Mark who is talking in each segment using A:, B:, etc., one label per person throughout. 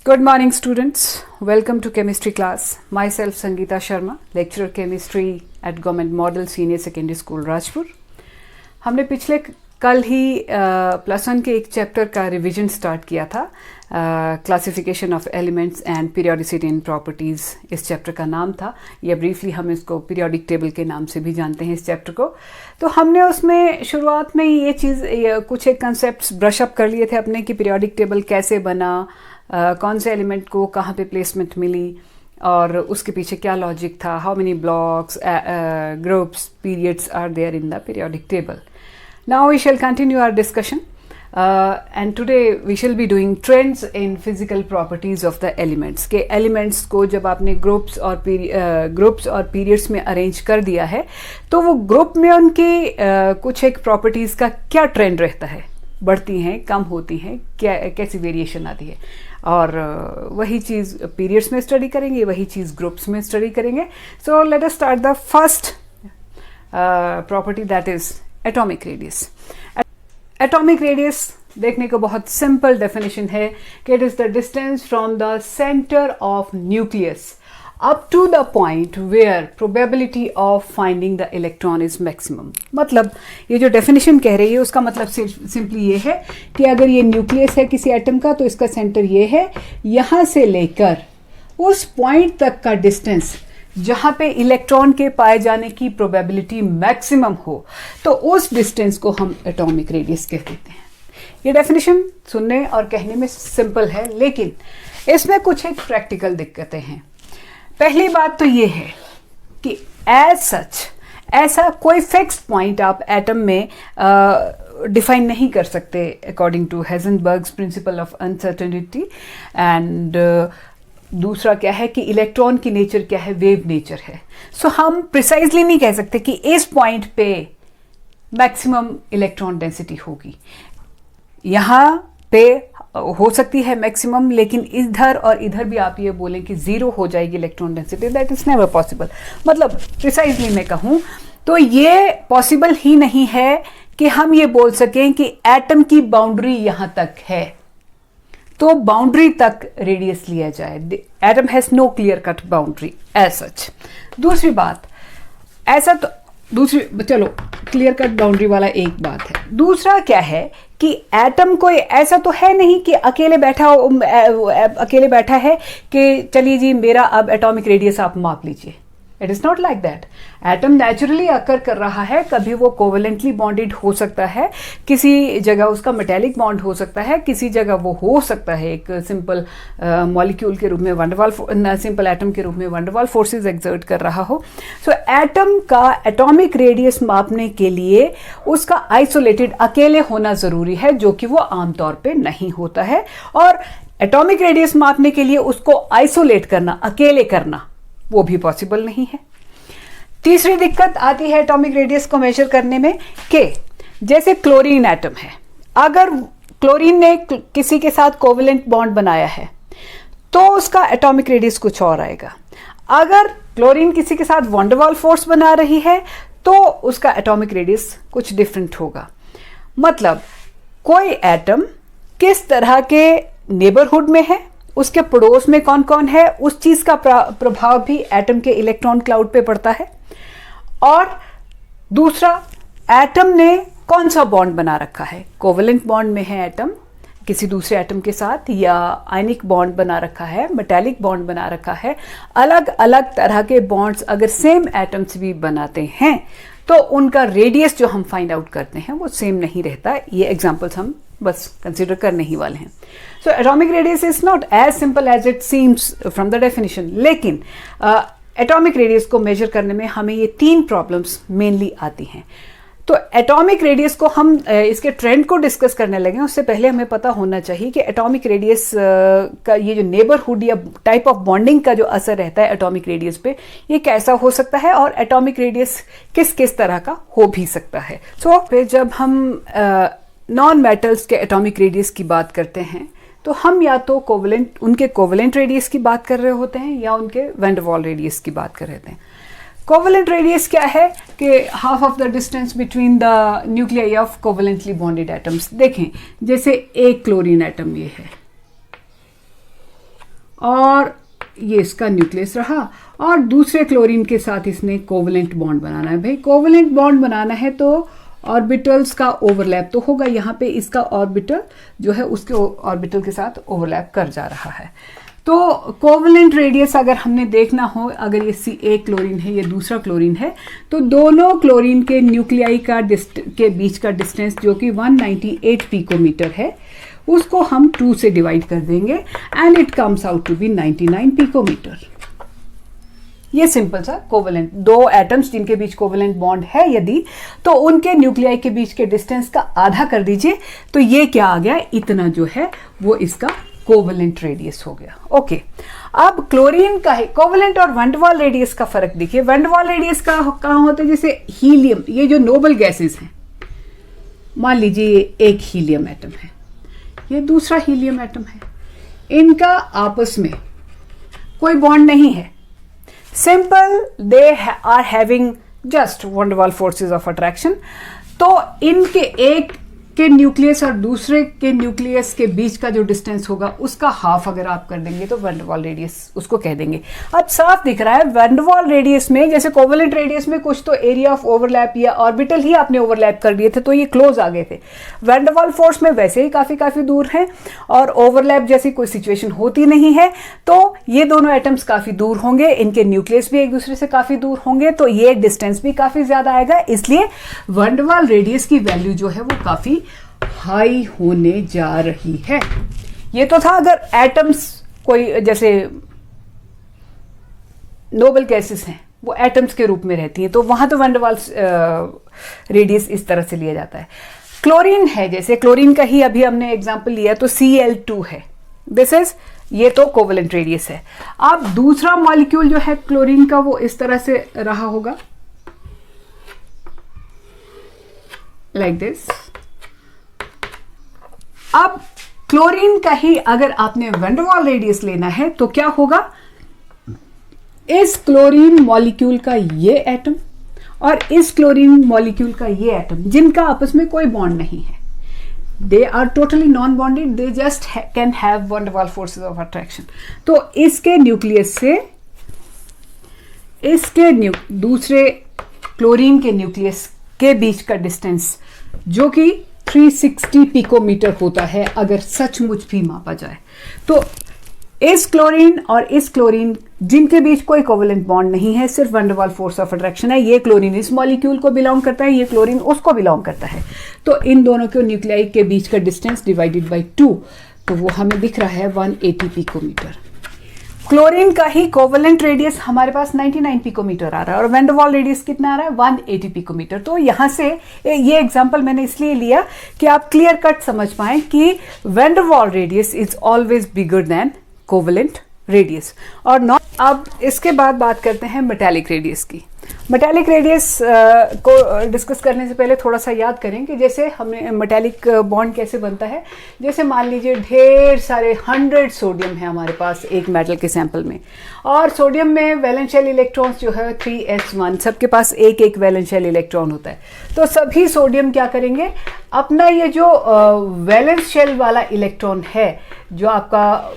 A: Good morning students, welcome to chemistry class. Myself Sangeeta Sharma, lecturer chemistry at Government Model Senior Secondary School Rajpur. हमने पिछले कल ही plus one के एक chapter का revision start किया था, classification of elements and periodicity and properties इस chapter का नाम था, या ब्रीफली हम इसको पीरियोडिक टेबल के नाम से भी जानते हैं इस चैप्टर को। तो हमने उसमें शुरुआत में ये चीज़ कुछ एक कंसेप्ट ब्रश अप कर लिए थे अपने कि पीरियोडिक टेबल कैसे बना, कौन से एलिमेंट को कहाँ पे प्लेसमेंट मिली और उसके पीछे क्या लॉजिक था, how many blocks, groups, periods are there in the periodic table. Now we shall continue our discussion and today we shall be doing trends in physical properties of the elements. के elements को जब आपने groups और periods में arrange कर दिया है तो वो group में उनके कुछ एक properties का क्या trend रहता है, बढ़ती हैं, कम होती हैं, क्या कैसी वेरिएशन आती है, और वही चीज़ पीरियड्स में स्टडी करेंगे, वही चीज़ ग्रुप्स में स्टडी करेंगे. So let us start the first property, that is atomic radius. Atomic radius देखने को बहुत सिंपल डेफिनेशन है कि it is the distance from the centre of nucleus up to the point where probability of finding the electron is maximum. मतलब ये जो definition कह रही है उसका मतलब सिंपली ये है कि अगर ये न्यूक्लियस है किसी एटम का तो इसका सेंटर ये है, यहाँ से लेकर उस पॉइंट तक का डिस्टेंस जहाँ पे इलेक्ट्रॉन के पाए जाने की प्रोबेबिलिटी मैक्सिमम हो, तो उस डिस्टेंस को हम एटॉमिक रेडियस कह देते हैं. ये डेफिनेशन सुनने और कहने में सिंपल है, लेकिन इसमें कुछ एक प्रैक्टिकल दिक्कतें हैं. पहली बात तो ये है कि एज सच ऐसा कोई फिक्स पॉइंट आप एटम में डिफाइन नहीं कर सकते according to Heisenberg's principle of uncertainty. And दूसरा क्या है कि इलेक्ट्रॉन की नेचर क्या है, वेव नेचर है. सो हम प्रिसाइजली नहीं कह सकते कि इस पॉइंट पे मैक्सिमम इलेक्ट्रॉन डेंसिटी होगी. यहाँ पे हो सकती है मैक्सिमम, लेकिन इधर और इधर भी आप ये बोलें कि जीरो हो जाएगी electron density, that is never possible. मतलब प्रिसाइजली मैं कहूँ तो ये पॉसिबल ही नहीं है कि हम ये बोल सकें कि एटम की बाउंड्री यहाँ तक है तो बाउंड्री तक रेडियस लिया जाए. Atom has no clear cut boundary as such. दूसरी बात, ऐसा तो चलो क्लियर कट बाउंड्री वाला एक बात है. दूसरा क्या है कि एटम कोई ऐसा तो है नहीं कि अकेले बैठा है कि चलिए जी मेरा अब एटॉमिक रेडियस आप माप लीजिए. It is not like that. Atom naturally occur कर रहा है, कभी वो कोवेलेंटली बॉन्डेड हो सकता है, किसी जगह उसका मेटेलिक बॉन्ड हो सकता है, किसी जगह वो हो सकता है एक सिंपल मॉलिक्यूल के रूप में सिंपल एटम के रूप में वंडरवाल फोर्सेस एक्सर्ट कर रहा हो. सो एटम का एटॉमिक रेडियस मापने के लिए उसका आइसोलेटेड अकेले होना जरूरी है, जो कि वो आमतौर पर नहीं होता है. और एटॉमिक रेडियस मापने के लिए उसको आइसोलेट करना, अकेले करना, वो भी पॉसिबल नहीं है. तीसरी दिक्कत आती है एटॉमिक रेडियस को मेजर करने में कि जैसे क्लोरीन एटम है, अगर क्लोरीन ने किसी के साथ कोवेलेंट बॉन्ड बनाया है तो उसका एटॉमिक रेडियस कुछ और आएगा. अगर क्लोरीन किसी के साथ वंडरवाल फोर्स बना रही है तो उसका एटॉमिक रेडियस कुछ डिफरेंट होगा. मतलब कोई एटम किस तरह के नेबरहुड में है, उसके पड़ोस में कौन कौन है, उस चीज का प्रभाव भी एटम के इलेक्ट्रॉन क्लाउड पे पड़ता है. और दूसरा, एटम ने कौन सा बॉन्ड बना रखा है, कोवेलेंट बॉन्ड में है एटम किसी दूसरे एटम के साथ, या आयनिक बॉन्ड बना रखा है, मेटालिक बॉन्ड बना रखा है. अलग अलग तरह के बॉन्ड्स अगर सेम एटम्स भी बनाते हैं तो उनका रेडियस जो हम फाइंड आउट करते हैं वो सेम नहीं रहता. ये एग्जांपल्स हम बस कंसिडर करने ही वाले हैं. So atomic radius is not as simple as it seems from the definition. लेकिन एटॉमिक रेडियस को मेजर करने में हमें ये 3 प्रॉब्लम्स मेनली आती हैं. तो एटॉमिक रेडियस को हम इसके ट्रेंड को डिस्कस करने लगे, उससे पहले हमें पता होना चाहिए कि एटॉमिक रेडियस का ये जो नेबरहुड या टाइप ऑफ बॉन्डिंग का जो असर रहता है एटॉमिक रेडियस पे, ये कैसा हो सकता है और एटॉमिक रेडियस किस किस तरह का हो भी सकता है. सो फिर जब हम नॉन मेटल्स के एटॉमिक रेडियस की बात करते हैं तो हम या तो उनके कोवेलेंट रेडियस की बात कर रहे होते हैं या उनके वैंडरवाल रेडियस की बात कर रहे होते हैं. कोवेलेंट रेडियस क्या है कि half of the distance between the nuclei of covalently bonded atoms. देखें जैसे एक क्लोरीन एटम ये है, और ये इसका न्यूक्लियस रहा, और दूसरे क्लोरीन के साथ इसने कोवलेंट बॉन्ड बनाना है। भाई कोवलेंट बॉन्ड बनाना है तो ऑर्बिटल्स का ओवरलैप तो होगा, यहाँ पे इसका ऑर्बिटल जो है उसके ऑर्बिटल के साथ ओवरलैप कर जा रहा है। तो कोवलेंट रेडियस अगर हमने देखना हो, अगर ये Ca क्लोरीन है, ये दूसरा क्लोरीन है, तो दोनों क्लोरीन के न्यूक्लियाई के बीच का डिस्टेंस जो कि 198 पिकोमीटर है, उसको हम 2 से डिवाइड कर देंगे and it comes out to be 99 picometre. ये सिंपल सा कोवलेंट, दो एटम्स जिनके बीच कोवलेंट बॉन्ड है यदि, तो उनके न्यूक्लियाई के बीच के डिस्टेंस का आधा कर दीजिए, तो ये क्या आ गया, इतना जो है वो इसका कोवलेंट रेडियस हो गया। ओके, अब क्लोरीन का है कोवलेंट और वंडरवाल रेडियस का फर्क देखिए। वंडरवाल रेडियस का कहाँ होता है, जैसे हीलियम, ये जो नोबल गैसेस हैं, मान लीजिए ये एक हीलियम एटम है, ये दूसरा हीलियम एटम है, इनका आपस में कोई बॉन्ड नहीं है, simple they are having just van der Waals forces of attraction. तो इनके एक के न्यूक्लियस और दूसरे के न्यूक्लियस के बीच का जो डिस्टेंस होगा उसका हाफ अगर आप कर देंगे तो वंडरवाल रेडियस उसको कह देंगे। अब साफ दिख रहा है वंडरवाल रेडियस में, जैसे कोवलेंट रेडियस में कुछ तो एरिया ऑफ ओवरलैप या ऑर्बिटल ही आपने ओवरलैप कर दिए थे तो ये क्लोज आ गए थे। वंडरवाल फोर्स में वैसे ही काफी दूर हैं और ओवरलैप जैसी कोई सिचुएशन होती नहीं है, तो ये दोनों एटम्स काफी दूर होंगे, इनके न्यूक्लियस भी एक दूसरे से काफी दूर होंगे, तो ये डिस्टेंस भी काफी ज्यादा आएगा, इसलिए वंडरवाल रेडियस की वैल्यू जो है वो काफी हाई होने जा रही है। ये तो था अगर एटम्स कोई, जैसे नोबल गैसेस हैं वो एटम्स के रूप में रहती हैं, तो वहां तो वंडरवाल रेडियस इस तरह से लिया जाता है। क्लोरीन है, जैसे क्लोरीन का ही अभी हमने एग्जांपल लिया, तो Cl2 है, दिस इज, ये तो कोवलेंट रेडियस है। अब दूसरा मॉलिक्यूल जो है क्लोरीन का वो इस तरह से रहा होगा, लाइक दिस। अब क्लोरीन का ही अगर आपने वंडरवाल रेडियस लेना है तो क्या होगा, इस क्लोरीन मॉलिक्यूल का ये एटम और इस क्लोरीन मॉलिक्यूल का ये एटम, जिनका आपस में कोई बॉन्ड नहीं है, they are totally non bonded, they just can have van der Waals forces of attraction. तो इसके न्यूक्लियस से इसके दूसरे क्लोरीन के न्यूक्लियस के बीच का डिस्टेंस जो कि 360 पिकोमीटर होता है अगर सचमुच भी मापा जाए, तो इस क्लोरीन और इस क्लोरीन जिनके बीच कोई कोवलेंट बॉन्ड नहीं है, सिर्फ वंडरवाल फोर्स ऑफ अट्रैक्शन है, ये क्लोरीन इस मॉलिक्यूल को बिलोंग करता है, ये क्लोरीन उसको बिलोंग करता है, तो इन दोनों के न्यूक्लियाई के बीच का डिस्टेंस डिवाइडेड बाय 2, तो वो हमें दिख रहा है 180 पिकोमीटर। क्लोरीन का ही कोवलेंट रेडियस हमारे पास 99 पिकोमीटर आ रहा है और वैंडरवाल रेडियस कितना आ रहा है, 180 पिकोमीटर। तो यहां से ये एग्जांपल मैंने इसलिए लिया कि आप क्लियर कट समझ पाएं कि Van der Waals radius is always bigger than covalent radius और नॉट। अब इसके बाद बात करते हैं मेटालिक रेडियस की। मेटालिक रेडियस को डिस्कस करने से पहले थोड़ा सा याद करें कि जैसे हमें मेटालिक बॉन्ड कैसे बनता है। जैसे मान लीजिए ढेर सारे 100 सोडियम है हमारे पास एक मेटल के सैंपल में, और सोडियम में वैलेंस शेल इलेक्ट्रॉन्स जो है 3s1, सबके पास एक एक वैलेंस शेल इलेक्ट्रॉन होता है। तो सभी सोडियम क्या करेंगे, अपना ये जो वैलेंस शेल वाला इलेक्ट्रॉन है जो आपका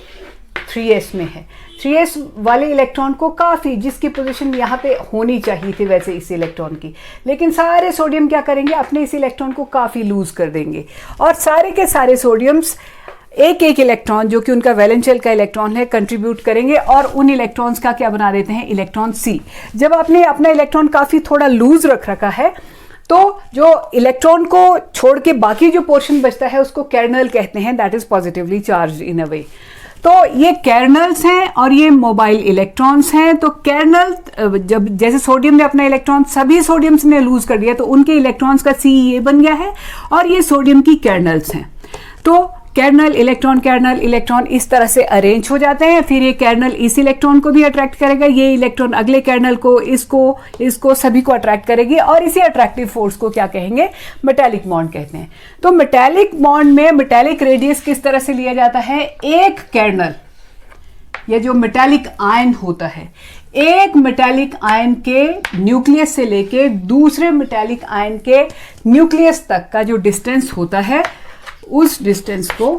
A: 3s में है, 3s वाले इलेक्ट्रॉन को काफ़ी, जिसकी पोजीशन यहाँ पे होनी चाहिए थी वैसे इस इलेक्ट्रॉन की, लेकिन सारे सोडियम क्या करेंगे, अपने इस इलेक्ट्रॉन को काफ़ी लूज कर देंगे और सारे के सारे सोडियम्स एक एक इलेक्ट्रॉन जो कि उनका वैलेंस शेल का इलेक्ट्रॉन है कंट्रीब्यूट करेंगे और उन इलेक्ट्रॉन्स का क्या बना देते हैं, इलेक्ट्रॉन C। जब आपने अपना इलेक्ट्रॉन काफ़ी थोड़ा लूज रख रखा है तो जो इलेक्ट्रॉन को छोड़ के बाकी जो पोर्शन बचता है उसको कर्नल कहते हैं, that is positively charge in a way. तो ये कर्नल्स हैं और ये मोबाइल इलेक्ट्रॉन्स हैं। तो कर्नल जब जैसे सोडियम ने अपना इलेक्ट्रॉन सभी सोडियम्स ने लूज कर दिया तो उनके इलेक्ट्रॉन्स का C ये बन गया है और ये सोडियम की कर्नल्स हैं। तो कर्नल इलेक्ट्रॉन इस तरह से अरेंज हो जाते हैं। फिर ये कर्नल इस इलेक्ट्रॉन को भी अट्रैक्ट करेगा, ये इलेक्ट्रॉन अगले कर्नल को, इसको सभी को अट्रैक्ट करेगी और इसी अट्रैक्टिव फोर्स को क्या कहेंगे, मेटालिक बॉन्ड कहते हैं। तो मेटालिक बॉन्ड में मेटालिक रेडियस किस तरह से लिया जाता है, एक कर्नल या जो मेटालिक आयन होता है, एक मेटालिक आयन के न्यूक्लियस से लेके दूसरे मेटालिक आयन के न्यूक्लियस तक का जो डिस्टेंस होता है उस डिस्टेंस को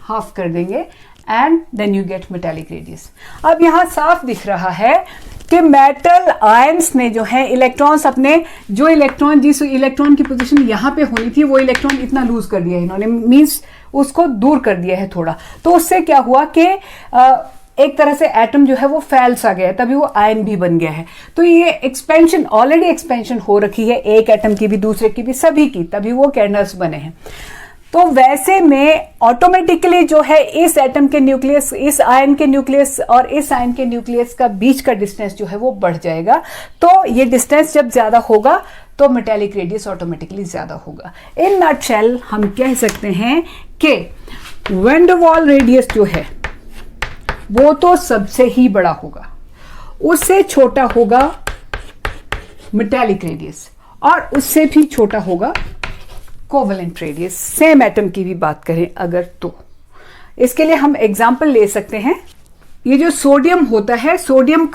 A: हाफ कर देंगे and then you get metallic radius. अब यहाँ साफ दिख रहा है कि मेटल आयंस ने जो है इलेक्ट्रॉन्स अपने जो इलेक्ट्रॉन जिस इलेक्ट्रॉन की पोजीशन यहाँ पे होनी थी वो इलेक्ट्रॉन इतना लूज कर दिया है इन्होंने, मीन्स उसको दूर कर दिया है थोड़ा। तो उससे क्या हुआ कि एक तरह से एटम जो है वो फैल सा गया, तभी वो आयन भी बन गया है। तो ये एक्सपेंशन ऑलरेडी एक्सपेंशन हो रखी है एक एटम की भी, दूसरे की भी, सभी की, तभी वो कैंडल्स बने हैं। तो वैसे में ऑटोमेटिकली जो है इस एटम के न्यूक्लियस, इस आयन के न्यूक्लियस और इस आयन के न्यूक्लियस का बीच का डिस्टेंस जो है वो बढ़ जाएगा। तो ये डिस्टेंस जब ज्यादा होगा तो मेटेलिक रेडियस ऑटोमेटिकली ज्यादा होगा। इन नटशेल हम कह सकते हैं कि वैन डर वाल रेडियस जो है वो तो सबसे ही बड़ा होगा, उससे छोटा होगा मेटेलिक रेडियस और उससे भी छोटा होगा कोवेलेंट रेडियस। सेम एटम की भी बात करें अगर तो इसके लिए हम एग्जांपल ले सकते हैं। ये जो सोडियम होता है, सोडियम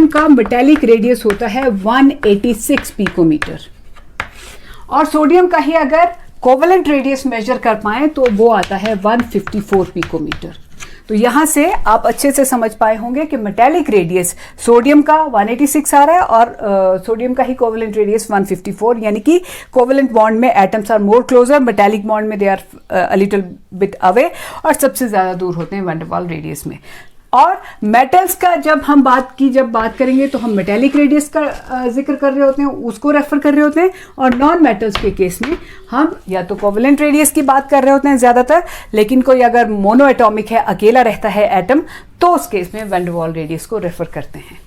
A: का मेटेलिक रेडियस होता है 186 पिकोमीटर और सोडियम का ही अगर कोवेलेंट रेडियस मेजर कर पाए तो वो आता है 154 पिकोमीटर। तो यहां से आप अच्छे से समझ पाए होंगे कि मेटेलिक रेडियस सोडियम का 186 आ रहा है और सोडियम का ही कोवेलेंट रेडियस 154, यानी कि कोवेलेंट बॉन्ड में atoms are more closer, metallic bond में they are a little bit away और सबसे ज्यादा दूर होते हैं वैन डर वाल रेडियस में। और मेटल्स का जब हम बात करेंगे तो हम मेटेलिक रेडियस का जिक्र कर रहे होते हैं, उसको रेफर कर रहे होते हैं, और नॉन मेटल्स के केस में हम या तो कोवेलेंट रेडियस की बात कर रहे होते हैं ज्यादातर, लेकिन कोई अगर मोनो एटॉमिक है, अकेला रहता है एटम, तो उस केस में वैन डर वाल रेडियस को रेफर करते हैं।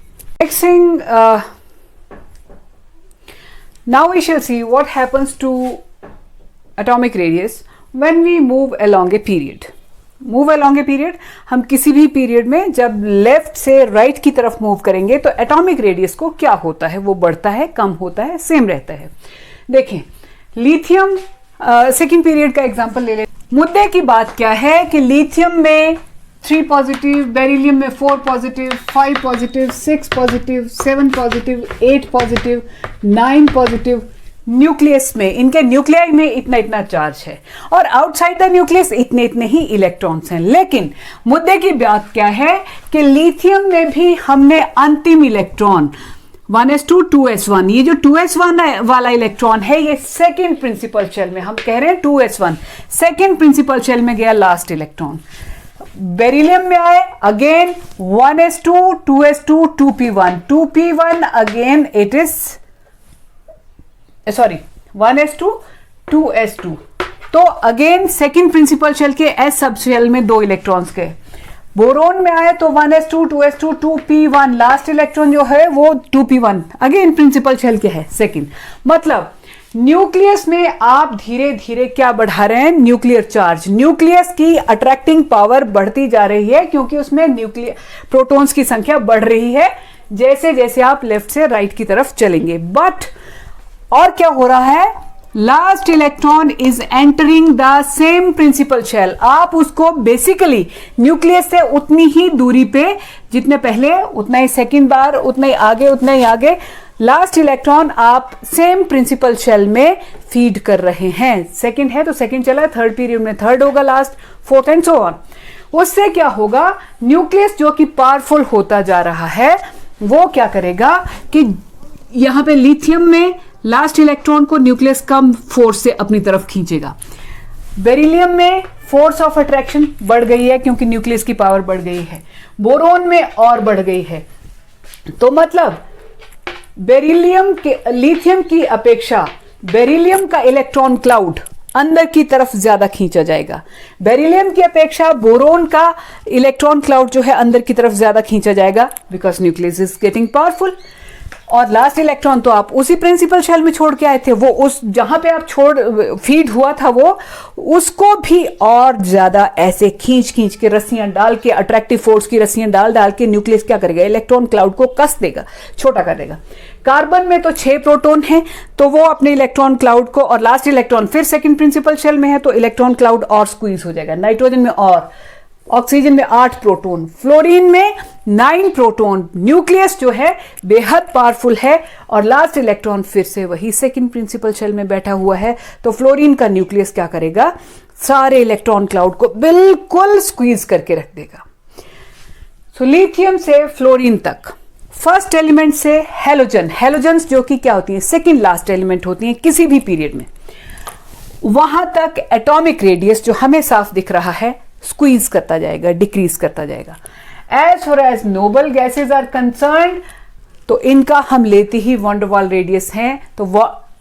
A: Next thing, now we shall see what happens to atomic radius when we move along a period. Move along a period, हम किसी भी पीरियड में जब लेफ्ट से राइट की तरफ मूव करेंगे तो एटॉमिक रेडियस को क्या होता है, वो बढ़ता है, कम होता है, सेम रहता है। देखें लिथियम, सेकंड पीरियड का एग्जांपल ले लें। मुद्दे की बात क्या है कि लिथियम में 3 पॉजिटिव, बेरिलियम में 4 positive, 5 positive, 6 positive, 7 positive, 8 positive, 9 positive, nucleus में, इनके न्यूक्लियाई में इतना इतना चार्ज है और आउटसाइड द न्यूक्लियस इतने इतने ही इलेक्ट्रॉन्स हैं। लेकिन मुद्दे की बात क्या है कि लिथियम में भी हमने अंतिम इलेक्ट्रॉन 1s2 2s1, ये जो 2s1 वाला इलेक्ट्रॉन है ये सेकेंड प्रिंसिपल शेल में, हम कह रहे हैं 2s1 सेकेंड प्रिंसिपल शेल में गया लास्ट इलेक्ट्रॉन। बेरिलियम में आए again 1s2 2s2 2p1, 2p1 again it is 1s2 2s2, तो अगेन सेकेंड प्रिंसिपल शेल के एस सब शेल में 2 इलेक्ट्रॉन्स गए। बोरोन में आए तो 1s2 2s2 2p1, last electron जो है वो 2p1 अगेन प्रिंसिपल शेल के है सेकेंड। मतलब न्यूक्लियस में आप धीरे धीरे क्या बढ़ा रहे हैं, न्यूक्लियर चार्ज, न्यूक्लियस की अट्रैक्टिंग पावर बढ़ती जा रही है क्योंकि उसमें न्यूक्लियर प्रोटॉन्स की संख्या बढ़ रही है जैसे जैसे आप लेफ्ट से राइट की तरफ चलेंगे। बट और क्या हो रहा है, last electron is entering the same principal shell. आप उसको बेसिकली न्यूक्लियस से उतनी ही दूरी पे, जितने पहले उतना ही सेकंड बार, उतना ही आगे, उतना ही आगे, लास्ट इलेक्ट्रॉन आप सेम प्रिंसिपल शेल में फीड कर रहे हैं। सेकंड है तो सेकंड चला, थर्ड पीरियड में थर्ड होगा, last fourth and so on. उससे क्या होगा, न्यूक्लियस जो कि पावरफुल होता जा रहा है वो क्या करेगा कि यहां पे लिथियम में लास्ट इलेक्ट्रॉन को न्यूक्लियस कम फोर्स से अपनी तरफ खींचेगा। बेरिलियम में फोर्स ऑफ अट्रैक्शन बढ़ गई है क्योंकि न्यूक्लियस की पावर बढ़ गई है, बोरोन में और बढ़ गई है। तो मतलब बेरिलियम के लिथियम की अपेक्षा बेरिलियम का इलेक्ट्रॉन क्लाउड अंदर की तरफ ज्यादा खींचा जाएगा, बेरिलियम की अपेक्षा बोरोन का इलेक्ट्रॉन क्लाउड जो है अंदर की तरफ ज्यादा खींचा जाएगा because nucleus is getting powerful. और लास्ट इलेक्ट्रॉन तो आप उसी प्रिंसिपल शेल में छोड़ के आए थे, वो उस जहां पे आप फीड हुआ था वो उसको भी और ज्यादा ऐसे खींच खींच के रस्सियां डाल के, अट्रैक्टिव फोर्स की रस्सियां डाल डाल के न्यूक्लियस क्या करेगा, इलेक्ट्रॉन क्लाउड को कस देगा, छोटा कर देगा। कार्बन में तो 6 प्रोटॉन हैं तो वो अपने इलेक्ट्रॉन क्लाउड को, और लास्ट इलेक्ट्रॉन फिर सेकंड प्रिंसिपल शेल में है तो इलेक्ट्रॉन क्लाउड और स्क्वीज हो जाएगा। नाइट्रोजन में और, ऑक्सीजन में 8 प्रोटॉन, फ्लोरीन में 9 प्रोटॉन। न्यूक्लियस जो है बेहद पावरफुल है और लास्ट इलेक्ट्रॉन फिर से वही सेकंड प्रिंसिपल शेल में बैठा हुआ है। तो फ्लोरीन का न्यूक्लियस क्या करेगा, सारे इलेक्ट्रॉन क्लाउड को बिल्कुल स्क्वीज करके रख देगा। सो लिथियम से फ्लोरीन तक, फर्स्ट एलिमेंट से हेलोजन, हेलोजन्स जो कि क्या होती हैं, सेकेंड लास्ट एलिमेंट होती हैं किसी भी पीरियड में, वहां तक एटॉमिक रेडियस जो हमें साफ दिख रहा है स्क्वीज करता जाएगा, डिक्रीज करता जाएगा। As far as noble gases are concerned, तो इनका हम लेते ही वैन डर वाल रेडियस हैं, तो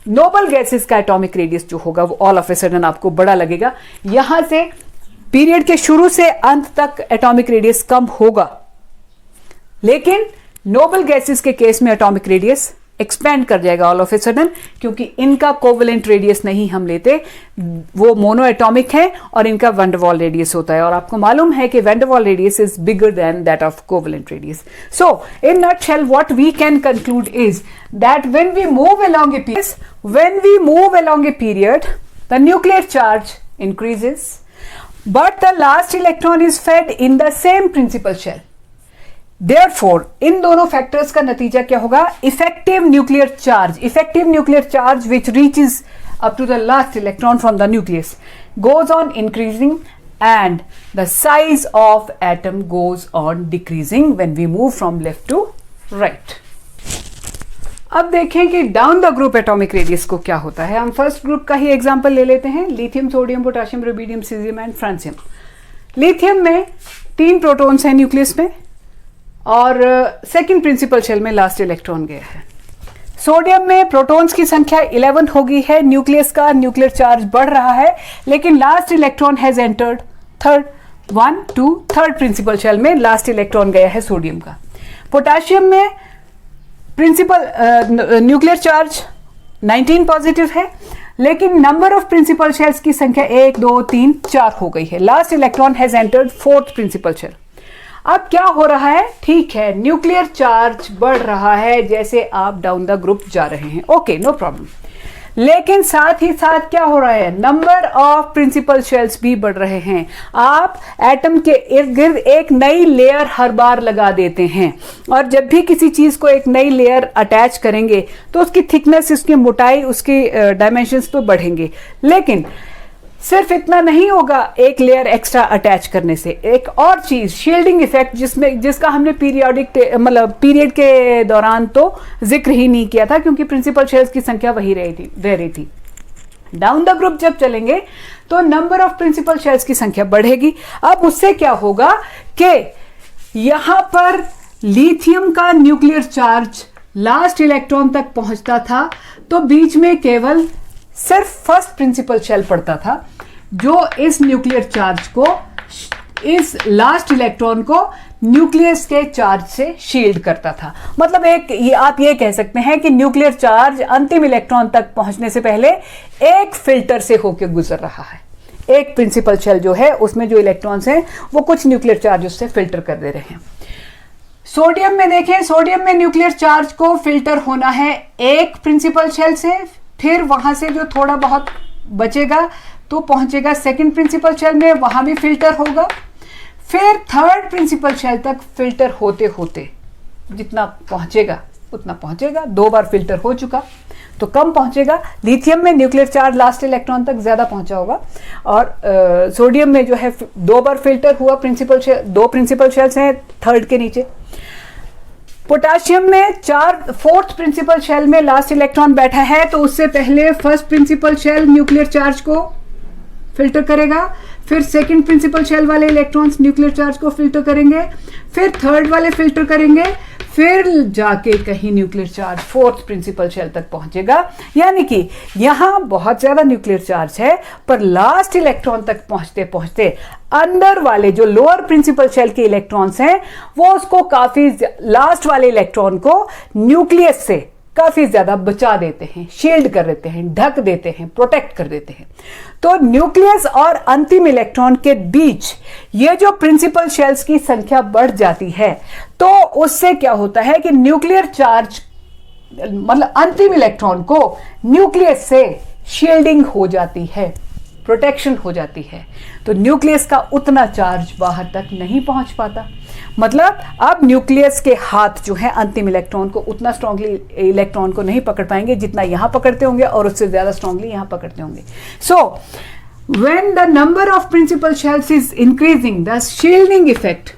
A: नोबल गैसेज का एटॉमिक रेडियस जो होगा वो ऑल ऑफ ए सडन आपको बड़ा लगेगा। यहां से पीरियड के शुरू से अंत तक एटॉमिक रेडियस कम होगा, लेकिन नोबल गैसेस के केस में एटॉमिक रेडियस एक्सपेंड कर जाएगा ऑल ऑफ ए सडन, क्योंकि इनका कोवेलेंट रेडियस नहीं हम लेते, वो मोनो एटॉमिक है और इनका वैन डर वाल रेडियस होता है। और आपको मालूम है कि van der Waals radius is bigger than that of covalent radius. So in nutshell what we can conclude is that when we move along a period the nuclear charge increases but the last electron is fed in the same principal shell. Therefore, इन दोनों factors का नतीजा क्या होगा, effective nuclear charge which reaches up to the last electron from the nucleus goes on increasing and the size of atom goes on decreasing when we move from left to right. अब देखें कि down the group atomic radius को क्या होता है। हम first group का ही example ले लेते हैं, lithium, sodium, potassium, rubidium, caesium and francium. Lithium में 3 प्रोटॉन्स हैं न्यूक्लियस में और सेकेंड प्रिंसिपल शेल में लास्ट इलेक्ट्रॉन गया है। सोडियम में प्रोटॉन्स की संख्या 11 हो गई है, न्यूक्लियस का न्यूक्लियर चार्ज बढ़ रहा है, लेकिन last electron has entered third principal shell में लास्ट इलेक्ट्रॉन गया है सोडियम का। पोटेशियम में प्रिंसिपल न्यूक्लियर चार्ज 19 पॉजिटिव है, लेकिन नंबर ऑफ प्रिंसिपल शेल्स की संख्या 1 2 3 4 हो गई है। Last electron has entered 4th principal shell. अब क्या हो रहा है, ठीक है, न्यूक्लियर चार्ज बढ़ रहा है जैसे आप डाउन द ग्रुप जा रहे हैं, ओके, नो प्रॉब्लम, लेकिन साथ ही साथ क्या हो रहा है, नंबर ऑफ प्रिंसिपल शेल्स भी बढ़ रहे हैं। आप एटम के इर्द गिर्द एक नई लेयर हर बार लगा देते हैं, और जब भी किसी चीज को एक नई लेयर अटैच करेंगे तो उसकी थिकनेस, उसकी मोटाई, उसकी डायमेंशंस तो बढ़ेंगे, लेकिन सिर्फ इतना नहीं होगा एक लेयर एक्स्ट्रा अटैच करने से। एक और चीज, शील्डिंग इफेक्ट, जिसका हमने पीरियड के दौरान तो जिक्र ही नहीं किया था, क्योंकि प्रिंसिपल शेल्स की संख्या वही रह रही थी। डाउन द ग्रुप जब चलेंगे तो नंबर ऑफ प्रिंसिपल शेल्स की संख्या बढ़ेगी। अब उससे क्या होगा कि यहां पर लिथियम का न्यूक्लियर चार्ज लास्ट इलेक्ट्रॉन तक पहुंचता था, तो बीच में केवल सिर्फ फर्स्ट प्रिंसिपल शेल पड़ता था, जो इस न्यूक्लियर चार्ज को, इस लास्ट इलेक्ट्रॉन को न्यूक्लियस के चार्ज से शील्ड करता था। मतलब आप ये कह सकते हैं कि न्यूक्लियर चार्ज अंतिम इलेक्ट्रॉन तक पहुंचने से पहले एक फिल्टर से होकर गुजर रहा है। एक प्रिंसिपल शेल जो है उसमें जो इलेक्ट्रॉन्स हैं वो कुछ न्यूक्लियर चार्ज उससे फिल्टर कर दे रहे हैं। सोडियम में देखें, सोडियम में न्यूक्लियर चार्ज को फिल्टर होना है एक प्रिंसिपल शेल से, फिर वहां से जो थोड़ा बहुत बचेगा तो पहुंचेगा सेकंड प्रिंसिपल शेल में, वहां भी फिल्टर होगा, फिर थर्ड प्रिंसिपल शेल तक फिल्टर होते होते जितना पहुंचेगा उतना पहुंचेगा। 2 बार फिल्टर हो चुका तो कम पहुंचेगा। लिथियम में न्यूक्लियर चार्ज लास्ट इलेक्ट्रॉन तक ज्यादा पहुंचा होगा, और सोडियम में जो है 2 बार फिल्टर हुआ, प्रिंसिपल शेल, 2 प्रिंसिपल शेल्स हैं थर्ड के नीचे। पोटेशियम में 4th प्रिंसिपल शेल में लास्ट इलेक्ट्रॉन बैठा है, तो उससे पहले first principal shell nuclear charge को फिल्टर करेगा, फिर सेकंड प्रिंसिपल शेल वाले इलेक्ट्रॉन्स न्यूक्लियर चार्ज को फिल्टर करेंगे, फिर थर्ड वाले फिल्टर करेंगे, फिर जाके कहीं nuclear charge 4th principal shell तक पहुंचेगा। यानी कि यहां बहुत ज्यादा न्यूक्लियर चार्ज है, पर लास्ट इलेक्ट्रॉन तक पहुंचते पहुंचते अंदर वाले जो लोअर प्रिंसिपल शेल के इलेक्ट्रॉन्स हैं वो उसको काफी, लास्ट वाले इलेक्ट्रॉन को न्यूक्लियस से काफी ज्यादा बचा देते हैं, शील्ड कर देते हैं, ढक देते हैं, प्रोटेक्ट कर देते हैं। तो न्यूक्लियस और अंतिम इलेक्ट्रॉन के बीच ये जो प्रिंसिपल शेल्स की संख्या बढ़ जाती है, तो उससे क्या होता है कि न्यूक्लियर चार्ज, मतलब अंतिम इलेक्ट्रॉन को न्यूक्लियस से शील्डिंग हो जाती है, प्रोटेक्शन हो जाती है, तो न्यूक्लियस का उतना चार्ज बाहर तक नहीं पहुंच पाता। मतलब अब न्यूक्लियस के हाथ जो है अंतिम इलेक्ट्रॉन को उतना स्ट्रांगली इलेक्ट्रॉन को नहीं पकड़ पाएंगे जितना यहां पकड़ते होंगे, और उससे ज्यादा स्ट्रांगली यहां पकड़ते होंगे। सो When the number of principal shells is increasing, the shielding effect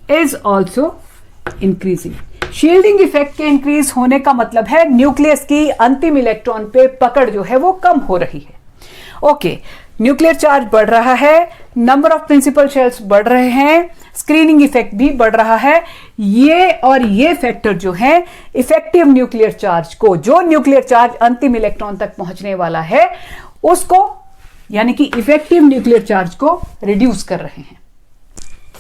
A: is also increasing. Shielding effect के इंक्रीज होने का मतलब है न्यूक्लियस की अंतिम इलेक्ट्रॉन पे पकड़ जो है वो कम हो रही है. ओके, न्यूक्लियर चार्ज बढ़ रहा है, नंबर ऑफ प्रिंसिपल शेल्स बढ़ रहे हैं, स्क्रीनिंग इफेक्ट भी बढ़ रहा है. ये फैक्टर जो है इफेक्टिव न्यूक्लियर चार्ज को, जो न्यूक्लियर चार्ज अंतिम इलेक्ट्रॉन तक पहुंचने वाला है उसको, यानी कि इफेक्टिव न्यूक्लियर चार्ज को रिड्यूस कर रहे हैं.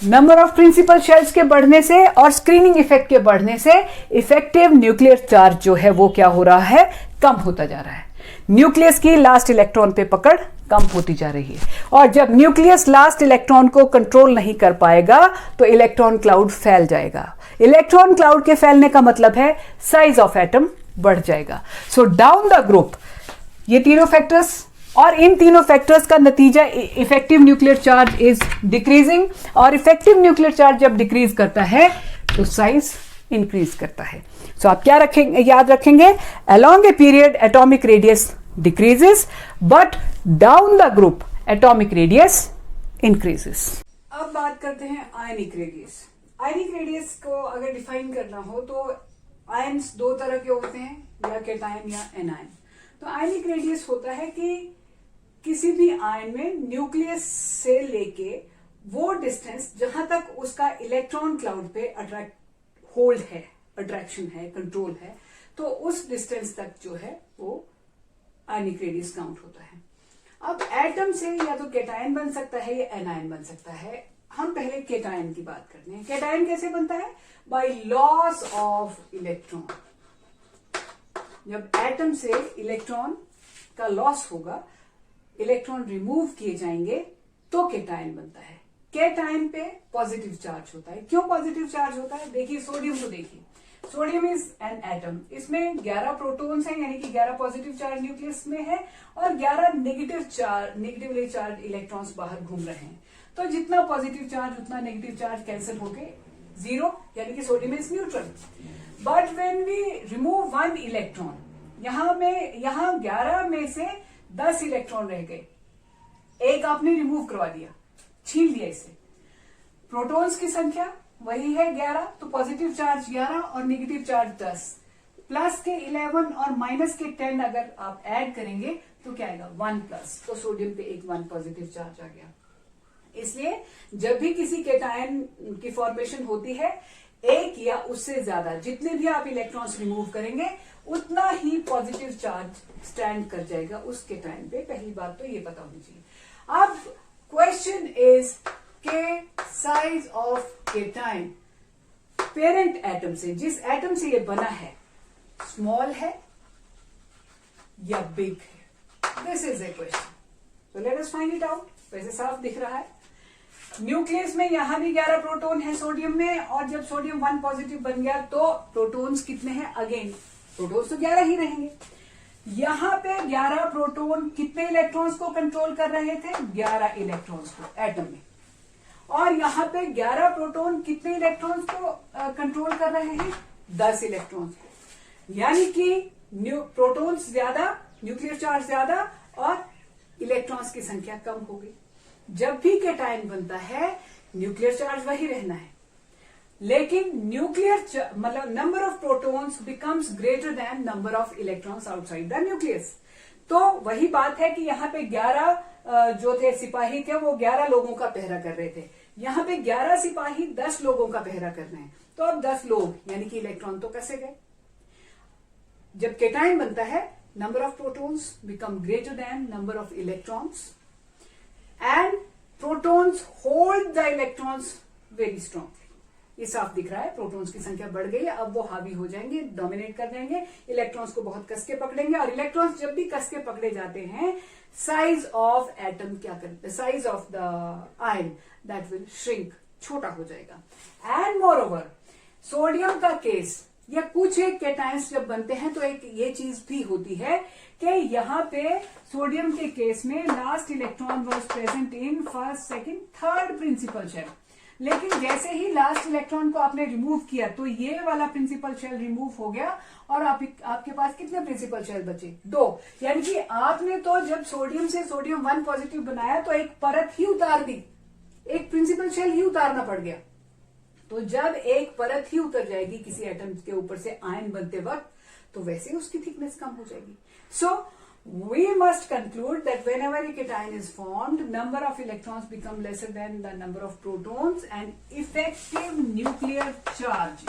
A: नंबर ऑफ प्रिंसिपल शेल्स के बढ़ने से और स्क्रीनिंग इफेक्ट के बढ़ने से इफेक्टिव न्यूक्लियर चार्ज जो है वो क्या हो रहा है, कम होता जा रहा है. न्यूक्लियस की लास्ट इलेक्ट्रॉन पे पकड़ कम होती जा रही है, और जब न्यूक्लियस लास्ट इलेक्ट्रॉन को कंट्रोल नहीं कर पाएगा तो इलेक्ट्रॉन क्लाउड फैल जाएगा. इलेक्ट्रॉन क्लाउड के फैलने का मतलब है साइज ऑफ एटम बढ़ जाएगा. सो डाउन द ग्रुप, ये तीनों फैक्टर्स, और इन तीनों फैक्टर्स का नतीजा effective nuclear charge is decreasing, और इफेक्टिव न्यूक्लियर चार्ज जब डिक्रीज करता है तो साइज इंक्रीज करता है. सो आप क्या रखेंगे, याद रखेंगे, along a period atomic radius decreases but down the group atomic radius increases. अब बात करते हैं आयनिक रेडियस. आयनिक रेडियस को अगर डिफाइन करना हो तो आयन्स दो तरह के होते हैं, या कैटायन या एनायन. तो आयनिक रेडियस होता है कि किसी भी आयन में न्यूक्लियस से लेके वो डिस्टेंस जहां तक उसका इलेक्ट्रॉन क्लाउड पे होल्ड है, अट्रैक्शन है, कंट्रोल है, तो उस डिस्टेंस तक जो है वो आयनिक रेडियस काउंट होता है. अब एटम से या तो कैटायन बन सकता है या एनायन बन सकता है. हम पहले कैटायन की बात करते हैं. कैटायन कैसे बनता है? By loss of electron. जब एटम से इलेक्ट्रॉन का लॉस होगा, इलेक्ट्रॉन रिमूव किए जाएंगे, तो कैटायन बनता है. कैटायन पे पॉजिटिव चार्ज होता है. क्यों पॉजिटिव चार्ज होता है? देखिए सोडियम को देखिए. Sodium is an atom. इसमें 11 प्रोटॉन्स हैं, यानी कि 11 पॉजिटिव चार्ज न्यूक्लियस में है और 11 नेगेटिवली चार्ज इलेक्ट्रॉन्स बाहर घूम रहे हैं. तो जितना पॉजिटिव चार्ज उतना नेगेटिव चार्ज कैंसिल होके जीरो, यानी कि sodium is neutral. But when we remove one electron, यहां 11 में से 10 इलेक्ट्रॉन रह गए, एक आपने रिमूव करवा दिया, छीन लिया इसे. प्रोटॉन्स की संख्या वही है 11, तो पॉजिटिव चार्ज 11 और नेगेटिव चार्ज 10, प्लस के 11 और माइनस के 10 अगर आप ऐड करेंगे तो क्या आएगा? 1 प्लस. तो सोडियम पे एक 1 पॉजिटिव चार्ज आ गया. इसलिए जब भी किसी कैटायन की फॉर्मेशन होती है, एक या उससे ज्यादा जितने भी आप इलेक्ट्रॉन्स रिमूव करेंगे उतना ही पॉजिटिव चार्ज स्टैंड कर जाएगा उस कैटायन पे. पहली बात तो ये पता होनी चाहिए. अब क्वेश्चन इज के size of cation parent atom से, जिस एटम से ये बना है, स्मॉल है या बिग है? This is a question. So let us find it out. वैसे साफ दिख रहा है. न्यूक्लियस में यहां भी 11 प्रोटॉन है सोडियम में, और जब सोडियम 1 पॉजिटिव बन गया तो प्रोटॉन्स कितने हैं? अगेन प्रोटॉन्स तो 11 ही रहेंगे. यहां पे 11 प्रोटॉन कितने इलेक्ट्रॉन्स को कंट्रोल कर रहे थे? 11 इलेक्ट्रॉन्स को एटम में. और यहां पे 11 प्रोटॉन कितने इलेक्ट्रॉन्स को कंट्रोल कर रहे हैं? 10 इलेक्ट्रॉन्स को. यानी कि प्रोटॉन्स ज्यादा, न्यूक्लियर चार्ज ज्यादा और इलेक्ट्रॉन्स की संख्या कम हो गई. जब भी कैटायन बनता है न्यूक्लियर चार्ज वही रहना है, लेकिन मतलब number of protons becomes greater than number of electrons outside the nucleus. तो वही बात है कि यहाँ पे 11 जो थे सिपाही थे, वो 11 लोगों का पहरा कर रहे थे. यहाँ पे 11 सिपाही 10 लोगों का पहरा कर रहे हैं. तो अब 10 लोग यानी कि इलेक्ट्रॉन तो कैसे गए? जब कैटायन बनता है, number of protons become greater than number of electrons and protons hold the electrons very strongly. ये साफ दिख रहा है. प्रोटॉन्स की संख्या बढ़ गई है, अब वो हावी हो जाएंगे, डोमिनेट कर जाएंगे, इलेक्ट्रॉन्स को बहुत कस के पकड़ेंगे. और इलेक्ट्रॉन्स जब भी कस के पकड़े जाते हैं, साइज ऑफ एटम क्या करते हैं? Size of the ion that will shrink, छोटा हो जाएगा. एंड मोर ओवर सोडियम का केस या कुछ एक कैटायंस जब बनते हैं तो एक ये चीज भी होती है कि यहाँ पे सोडियम के केस में last electron was present in first, second, third principal shell. लेकिन जैसे ही लास्ट इलेक्ट्रॉन को आपने रिमूव किया तो ये वाला प्रिंसिपल शेल रिमूव हो गया और आपके पास कितने प्रिंसिपल शेल बचे? 2। यानी कि आपने तो जब सोडियम से सोडियम 1 पॉजिटिव बनाया तो एक परत ही उतार दी, एक प्रिंसिपल शेल ही उतारना पड़ गया। तो जब एक परत ही उतर जाएगी किसी एटम के ऊपर से आयन बनते वक्त, तो वैसे ही उसकी थिकनेस कम हो जाएगी। सो we must conclude that whenever a cation is formed, number of electrons become lesser than the number of protons and effective nuclear charge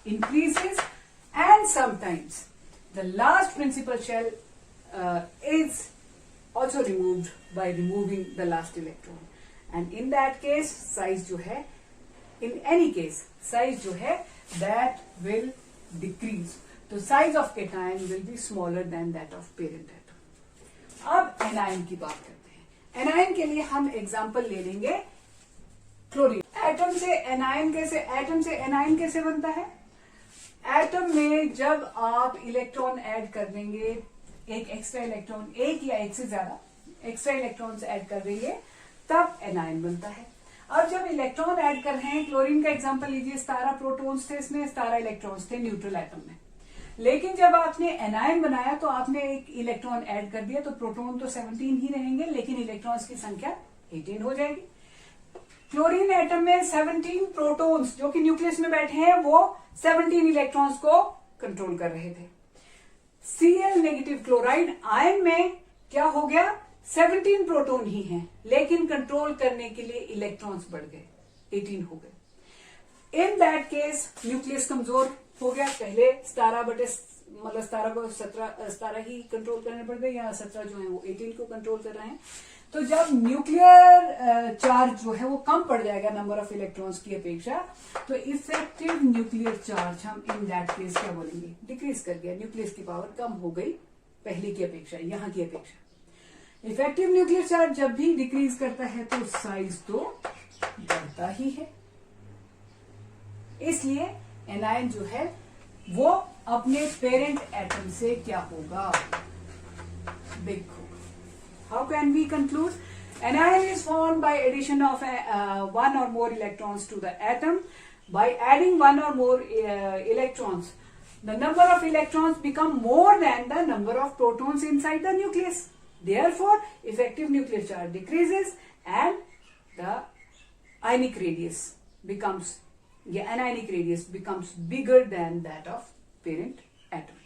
A: increases, and sometimes the last principal shell is also removed by removing the last electron, and in that case size जो है, in any case size जो है that will decrease. तो size of cation will be smaller than that of parent atom. अब anion की बात करते हैं। एनायन के लिए हम एग्जांपल ले लेंगे क्लोरीन। एटम से एनायन कैसे बनता है? एटम में जब आप इलेक्ट्रॉन ऐड कर देंगे, एक एक्स्ट्रा इलेक्ट्रॉन, एक या एक से ज्यादा एक्स्ट्रा इलेक्ट्रॉन्स ऐड कर देंगे, तब एनायन बनता है। अब जब इलेक्ट्रॉन ऐड कर रहे हैं, क्लोरीन का एग्जांपल लीजिए, 17 प्रोटॉन्स थे इसमें, 17 इलेक्ट्रॉन्स थे न्यूट्रल एटम में। लेकिन जब आपने एनायन बनाया तो आपने एक इलेक्ट्रॉन ऐड कर दिया, तो प्रोटॉन तो 17 ही रहेंगे लेकिन इलेक्ट्रॉन्स की संख्या 18 हो जाएगी। क्लोरीन एटम में 17 प्रोटॉन्स जो कि न्यूक्लियस में बैठे हैं, वो 17 इलेक्ट्रॉन्स को कंट्रोल कर रहे थे। Cl नेगेटिव क्लोराइड आयन में क्या हो गया? 17 प्रोटॉन ही हैं, लेकिन कंट्रोल करने के लिए इलेक्ट्रॉन्स बढ़ गए, 18 हो गए। इन दैट केस न्यूक्लियस कमजोर हो गया। पहले 17 को 17 ही कंट्रोल करने पड़ गए, या 17 जो है वो 18 को कंट्रोल कर रहे हैं। तो जब न्यूक्लियर चार्ज जो है वो कम पड़ जाएगा नंबर ऑफ इलेक्ट्रॉन्स की अपेक्षा, तो इफेक्टिव न्यूक्लियर चार्ज हम इन दैट केस क्या बोलेंगे? डिक्रीज कर गया, न्यूक्लियस की पावर कम हो गई पहले की अपेक्षा, यहां की अपेक्षा। इफेक्टिव न्यूक्लियर चार्ज जब भी डिक्रीज करता है तो साइज तो बढ़ता ही है। इसलिए एनायन जो है वो अपने पेरेंट एटम से क्या होगा? बिग होगा। How can we conclude? Anion is formed by addition of one or more electrons to the atom. By adding one or more electrons, the number of electrons become more than the number of protons inside the nucleus. Therefore, effective nuclear charge decreases and the ionic radius becomes bigger than that of parent atom.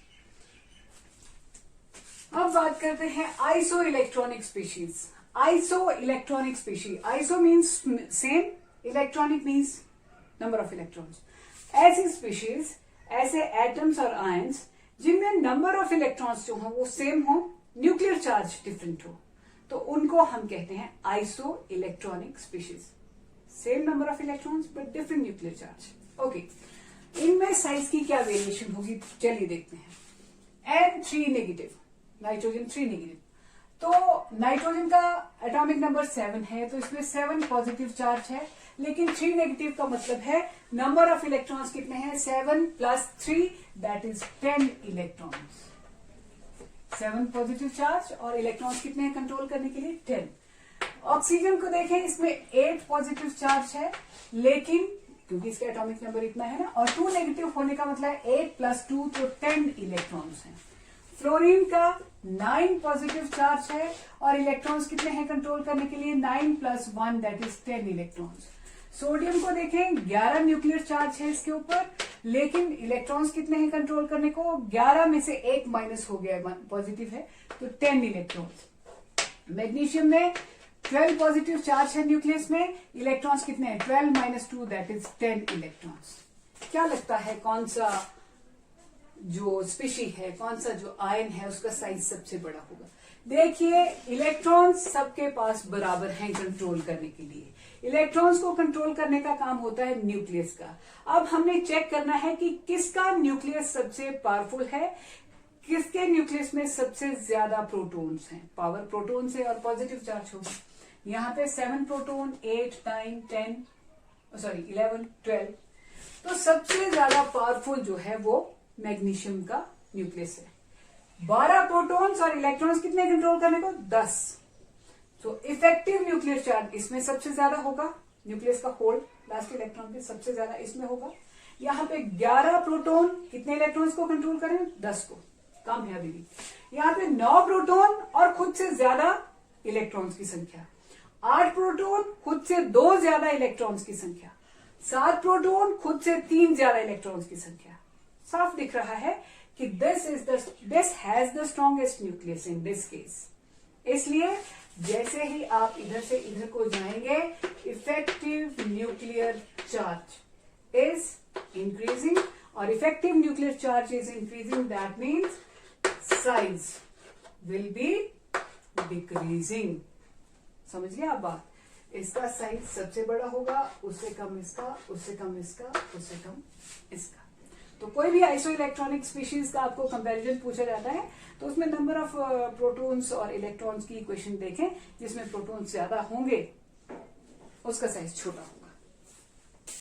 A: अब बात करते हैं isoelectronic species. Isoelectronic species. Iso means same, electronic means number of electrons. ऐसी species, ऐसे atoms और ions जिनमें number of electrons जो हो वो same हो, nuclear charge different हो, तो उनको हम कहते हैं isoelectronic species. Same number of electrons but different nuclear charge. Okay. इनमें साइज की क्या वेरिएशन होगी? चलिए देखते हैं। N3 negative, nitrogen 3 negative. तो नाइट्रोजन का एटॉमिक नंबर 7 है, तो इसमें 7 पॉजिटिव चार्ज है, लेकिन 3 नेगेटिव का मतलब है नंबर ऑफ इलेक्ट्रॉन्स कितने हैं? 7 plus 3 that is 10 electrons. 7 positive charge और इलेक्ट्रॉन्स कितने हैं कंट्रोल करने के लिए? 10। ऑक्सीजन को देखें, इसमें 8 पॉजिटिव चार्ज है, लेकिन क्योंकि इसका एटॉमिक नंबर इतना है ना, और 2 नेगेटिव होने का मतलब है 8 प्लस 2 तो 10 इलेक्ट्रॉन्स हैं। फ्लोरीन का 9 पॉजिटिव चार्ज है और इलेक्ट्रॉन्स कितने हैं कंट्रोल करने के लिए? 9 plus 1 that is 10 electrons. Sodium को देखें, 11 न्यूक्लियर चार्ज है इसके ऊपर, लेकिन इलेक्ट्रॉन्स कितने हैं कंट्रोल करने को? 11 में से 1 माइनस हो गया, पॉजिटिव है तो 10 इलेक्ट्रॉन्स। मैग्नीशियम में 12 पॉजिटिव चार्ज है न्यूक्लियस में, इलेक्ट्रॉन्स कितने हैं? 12 माइनस 2 दैट इज 10 इलेक्ट्रॉन्स। क्या लगता है कौन सा जो स्पीशी है, कौन सा जो आयन है, उसका साइज सबसे बड़ा होगा? देखिए, इलेक्ट्रॉन्स सबके पास बराबर हैं कंट्रोल करने के लिए। इलेक्ट्रॉन्स को कंट्रोल करने का काम होता है न्यूक्लियस का। अब हमने चेक करना है कि किसका न्यूक्लियस सबसे पावरफुल है, किसके न्यूक्लियस में सबसे ज्यादा प्रोटॉन्स हैं। पावर प्रोटॉन से और पॉजिटिव चार्ज होगा। यहाँ पे 7 प्रोटॉन, 8, 9, 11, 12। तो सबसे ज्यादा पावरफुल जो है वो मैग्नीशियम का न्यूक्लियस है। 12 प्रोटॉन्स और इलेक्ट्रॉन्स कितने कंट्रोल करने को? 10। तो इफेक्टिव न्यूक्लियर चार्ज इसमें सबसे ज्यादा होगा, न्यूक्लियस का होल लास्ट इलेक्ट्रॉन के सबसे ज्यादा इसमें होगा। यहाँ पे 11 प्रोटॉन कितने इलेक्ट्रॉन्स को कंट्रोल करें? 10 को, कम है अभी भी। यहाँ पे 9 प्रोटॉन और खुद से ज्यादा इलेक्ट्रॉन्स की संख्या, 8 प्रोटॉन खुद से 2 ज्यादा इलेक्ट्रॉन्स की संख्या, 7 प्रोटॉन खुद से 3 ज्यादा इलेक्ट्रॉन्स की संख्या। साफ दिख रहा है कि this has the strongest nucleus in this case. इसलिए जैसे ही आप इधर से इधर को जाएंगे, effective nuclear charge is increasing, और effective nuclear charge is increasing, that means size will be decreasing. समझ लिया आप बात? इसका साइज सबसे बड़ा होगा, उससे कम इसका, उससे कम इसका, उससे कम इसका। तो कोई भी आइसो इलेक्ट्रॉनिक स्पीशीज का आपको कंपैरिजन पूछा जाता है तो उसमें नंबर ऑफ प्रोटॉन्स और इलेक्ट्रॉन्स की इक्वेशन देखें, जिसमें प्रोटॉन्स ज्यादा होंगे उसका साइज छोटा होगा।